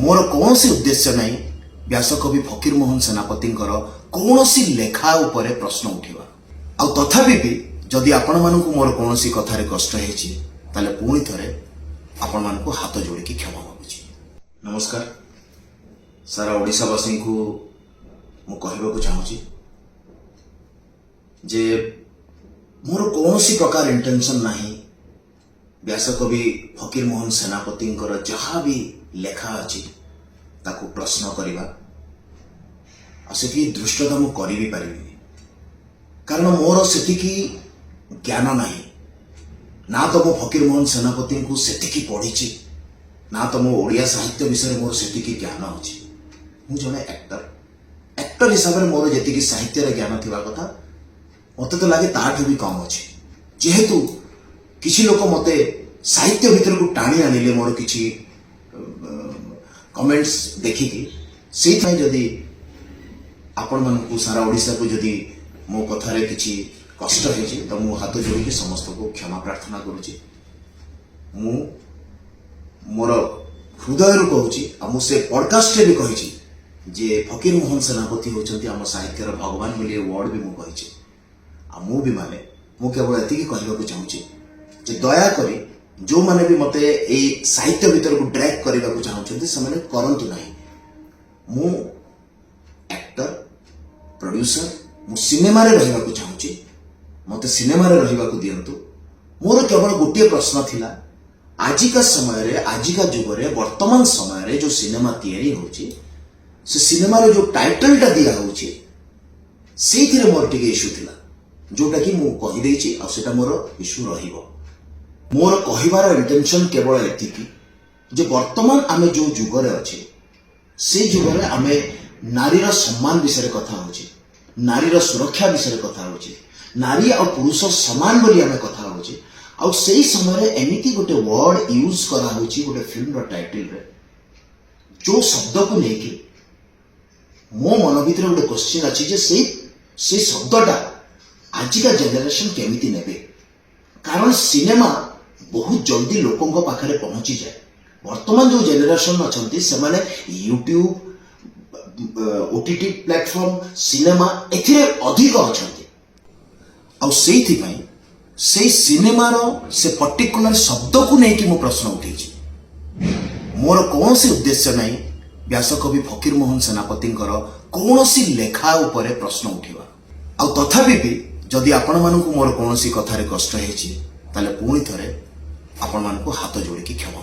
मोर कौन उद्देश्य नहीं व्यासकवि फकीरमोहन सेनापति कौन लेखा उपरे प्रश्न उठा आ तथापि भी जदि आपण मानक मोर कौन कथार कष्ट होते पुणी थे आपण मान हाथ जोड़ी क्षमा मागुची। नमस्कार सारा ओडिशावासी को मु कहवाक चाहूँगी जे मोर कौन प्रकार इंटेंशन नहीं व्यासकवि फकीरमोहन सेनापति जहाँ भी लेखा अच्छी ताकू प्रश्न करवा से दृष्टता मु कर भी पारि कारण मोर से ज्ञान नहीं ना तो मो फकीरमोहन सेनापति को से पढ़ी ना तो मो ओडिया साहित्य विषय मोर से ज्ञान अच्छी मु जड़े एक्टर हिसाब से मोर जी साहित्य ज्ञान थी कथा मत तो लगे ताठू भी कम अच्छे जेहेतु किसी लोक मते साहित्य भीतर को टाणी आनिले मोर किसी कमेंट्स देखिकी से जदि आपण मानकु सारा ओडिशा को जदि मो कथारे किसी कष्ट होइछि तो मु हाथ जोड़ी समस्त को क्षमा प्रार्थना करुछि। मु मोर हृदय कहूछि आ मु से पॉडकास्ट भी कहिछि जे फकीरमोहन सेनापति होचंती आम साहित्यर भगवान बोली वर्ड भी मु कहिछि आ मु भी माने मु केवल एतिकी कहबाकू चाहूछि जे दया करी जो माने भी मते ए साहित्य भीतर को ड्रैग करने को चाहते से मैंने करंतु नहीं। मु एक्टर प्रोड्यूसर मु सिनेमा रे रहिबा को चाहूची मते सिनेमा रे रहिबा को दियंतु। मोर केवल गोटे प्रश्न थिला आजिका समय रे आजिका जुग रे वर्तमान समय रे जो सिनेमा तैयारी होची से सिनेमा रे जो टाइटल टा दिया होची सेथिरे मोर टिके इशू थिला जोटा कि मु कहि देछि आ सेटा मोर इशू रहिबो। मोर कहिबार इंटेंशन केवल एतिकी जे वर्तमान आमे जो जुगरे अच्छे से जुगरे आमे नारीर सम्मान विषय कथा होची नारीर सुरक्षा विषय कथा होची नारी और पुरुष समान बोली आमे कथा होची आ सेही समय एमिति गोटे वर्ड यूज करा होची गोटे फिल्म रो टाइटल रे जो शब्द को लेके मो मन भीतर गोटे क्वेश्चन अछि जे से शब्दटा आजिका जनरेशन केमिति नेबे कारण सिनेमा बहुत जल्दी लोकों पाखरे पहुंची जाए। वर्तमान जो जेनेरेशन अच्छा से माने यूट्यूब ओटीटी प्लेटफॉर्म सिनेमा एथिरे अधिक अच्छा से सिनेमार से पर्टिकुलर शब्द को लेकिन मो प्रश्न उठे मोर कौन उद्देश्य नहीं व्यासकवि फकीरमोहन सेनापति कौन लेखा उपरे प्रश्न उठा आ तथापि भी जदि आपण मानक मोर कौन कथार कष्ट होती पुणी थे आपण मान हाथ जोड़ी क्षमा।